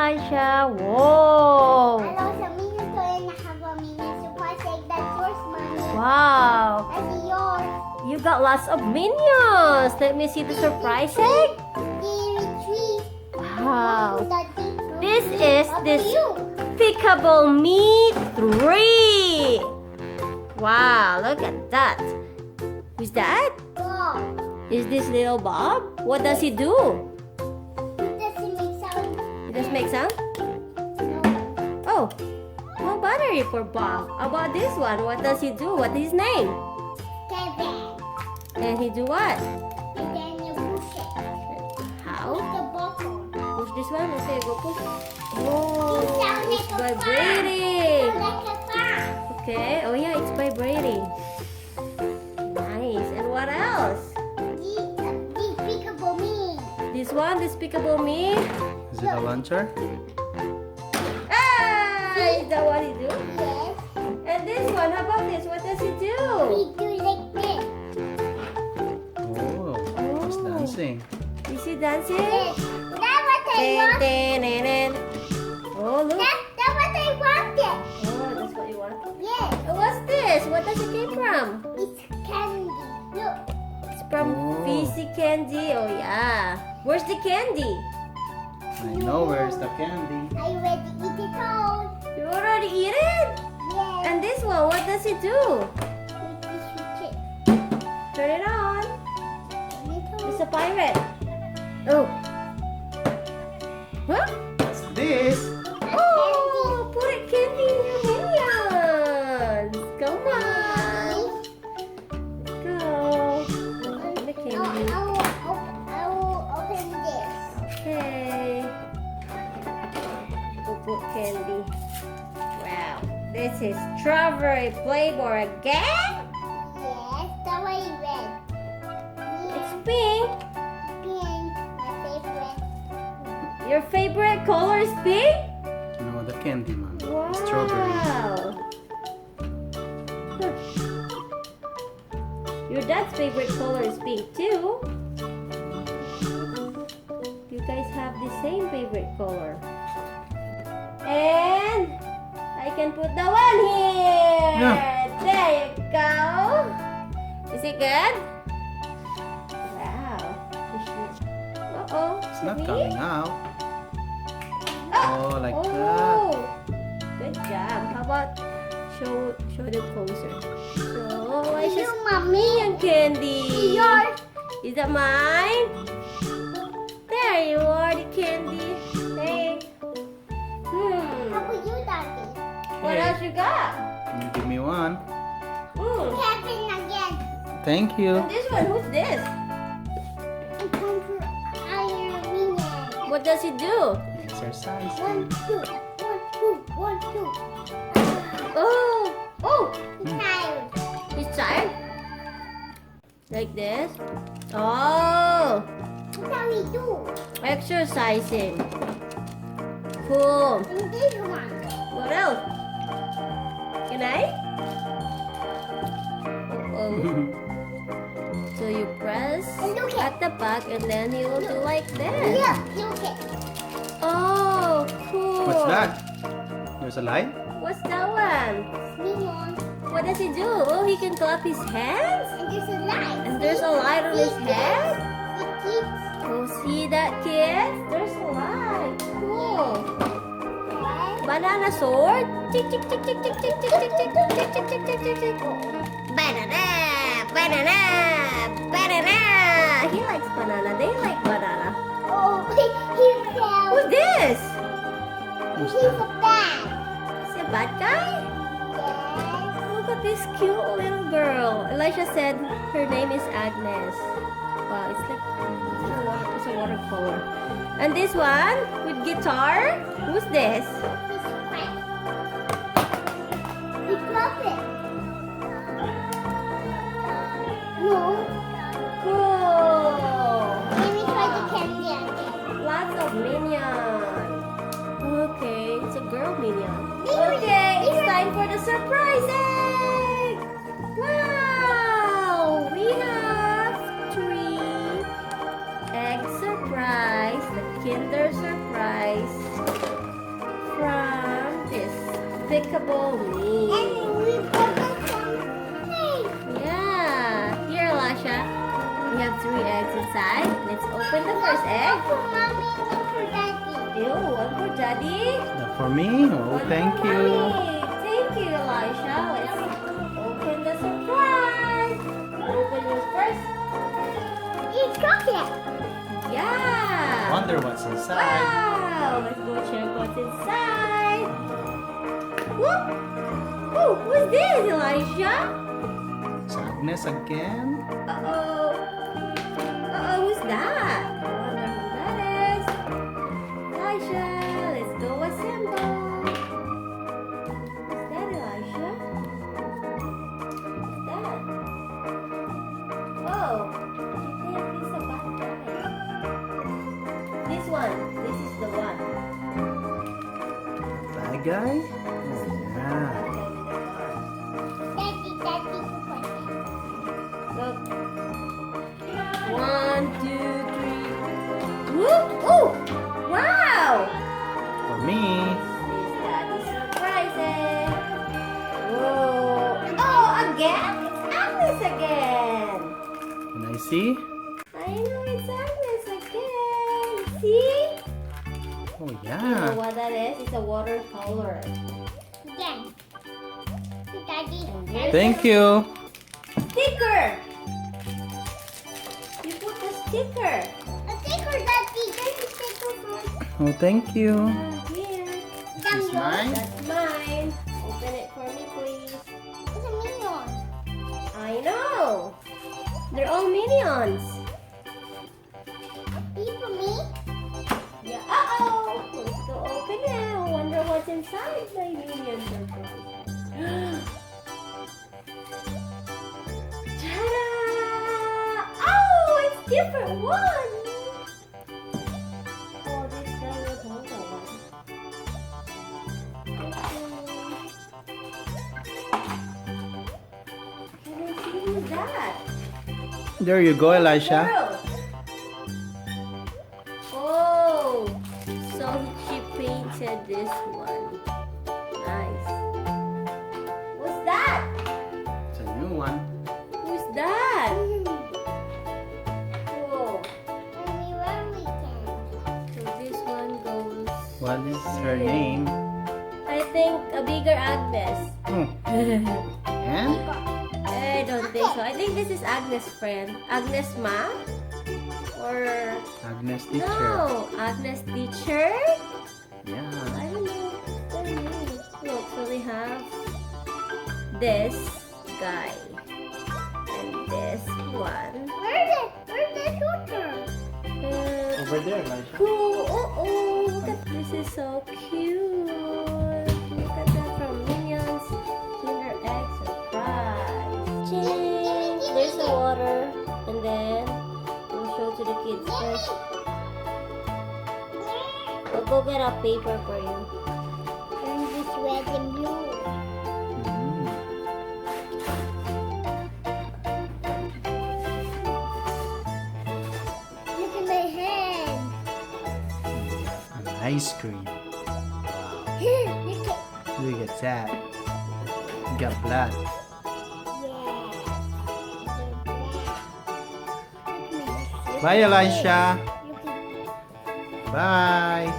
Elisha. Whoa. Hello, sa minion to and I have a minion surprise egg. That's yours, mommy. Wow. That's yours. You got lots of minions. Let me see the surprise egg. Tree. Wow. Daddy. This is What this are you? Despicable Me 3. Wow, look at that. Who's that? Bob. Is this little Bob? What does he do? Does it make sound? He does make sound? No. Oh, no battery for Bob. How about this one? What does he do? What is his name? Kevin. And he do what? And then you push it. How? Push the button. Push this one. Okay, go push. It Oh, sounds it's like a vibrating. fan. Like a fan. Okay. Oh yeah, it's vibrating. Nice. And what else? Despicable Me. This one, Despicable Me. Is it a launcher? Ah, is that what he do? Yes. And this one, how about this? What does he do? We do like this. Oh, it's dancing. Is he dancing? Yes. That's what I Ten, want. ten, ten, ten. Oh, look. That's what I wanted. Oh, that's what you want. Yes. What's this? What does it came from? It's candy. Look. It's from Oh. Fizzy Candy. Oh, yeah. Where's the candy? I know where's the candy. I already eat it all. You already eat it? Yes. And this one, what does it do? We switch it. Turn it on. Little. It's a pirate. Oh. Huh? What's this? Oh, put it candy in your minions. Come on. Let's go. Open the candy. I will open this. Okay. We'll put candy. Wow. This is strawberry flavor again? Yes, the way red. It's pink. Pink, my favorite. Your favorite color is pink? No, the candy, man. Wow. Strawberry. Huh. Your dad's favorite color is pink too. You guys have the same favorite color. And I can put the one here. Yeah. There you go. Is it good? Wow. Uh-oh. It's not Me? coming out. Oh, Oh, like oh. that. Good job. How about show them closer? So I You, just mommy. and candy. Yours. Is that mine? There you are, the candy. Hey. How about you, Daddy? What else you got? Can you give me one? Kevin again. Thank you. And this one, who's this? It comes from Iron Minion. What does he do? Exercise. 1, 2, 1, 2, 1, 2. Oh, oh, He's tired. he's tired. Like this. Oh, That's how we do. exercising. Cool. And this one. What else? Can I? Oh. So you press And look at the back and then he will do like this. Look, look it. Oh, cool. What's that? There's a light? What's that one? Minion. What does he do? Oh, he can clap his hands? And there's a light. And there's a light on his head? It keeps Oh, see that, kids? There's a light. Cool. Banana sword? Tick, tick, tick, tick, tick, tick, tick, tick, tick, tick, tick, tick, tick, tick, tick. Banana! Banana! Banana! He likes banana. They like banana. Oh, he fell. Who's this? He's a bat. Is he a bad guy? Yes. Look at this cute little girl. Elisha said her name is Agnes. Wow, it's like it's a watercolor. And this one with guitar. Who's this? He's fine. We drop it. No. Cool. Let me try the candy again. Lots of minions. Okay, it's a girl minion. Minion. Okay, it's time for the surprise egg. Wow, we have 3 egg surprise, the Kinder surprise. Despicable Me. And we put some eggs. Yeah. Here, Elisha. We have 3 eggs inside. Let's open the first egg. For mommy and for daddy. Ew, one for Daddy. That for me? Oh, One thank for you. Mommy. Thank you, Elisha. Let's open the surprise. Open yours first. It's chocolate. Yeah. Wonder what's inside. Wow. Let's go check what's inside. Whoop. Oh, what's this, Elisha? It's Agnes again. Uh-oh. Uh-oh, who's that? I wonder who that is. Elisha, let's go assemble. Who's that, Elisha? Who's that? Oh, I think he's a bad guy. This one. This is the one. Bad guy? Oh, yeah. Daddy, daddy, put it. Look. 1, 2, 3. Whoop! Oh! Wow! For me. This is Daddy's surprises. Whoa! Oh, again? It's Agnes again. Can I see? I know it's Agnes again. See? Oh, You know yeah. what that is? It's a watercolor. Again. Daddy. And here's Thank you. sticker. You put the sticker. A sticker, daddy. There's a sticker first. Oh, thank you. Here. It's mine? That's mine. Open it for me, please. It's a minion. I know. They're all minions. Be for me. Yeah. Uh-oh. Let's go open it. I wonder what's inside my minion surprise. Ta-da! Oh, it's different one. Oh, this guy was another one. I don't see who's that. There you go, Elisha. Girl. Oh, so she painted this one. Nice. What's that? It's a new one. Who's that? Whoa. Mommy, where we can. So this one goes. What is her name? I think a bigger Agnes. Oh, and? I don't think so. I think this is Agnes' friend. Agnes Ma? Or Agnes teacher. no, Agnes teacher? Yeah. I don't know their name. Look, so we have this guy and this one. Where's the shooter? Over there, Elisha. Cool. Oh, look at this. Is so cute. Look at that from Minions. Kinder Egg surprise. Ching. There's the water, and then we'll show to the kids first. We'll go get a paper for you. And this red and blue. Mm. Look at my hand. An ice cream. Look at. Look at that. You got blood. Yeah. Bye, Elisha. Look at. Bye.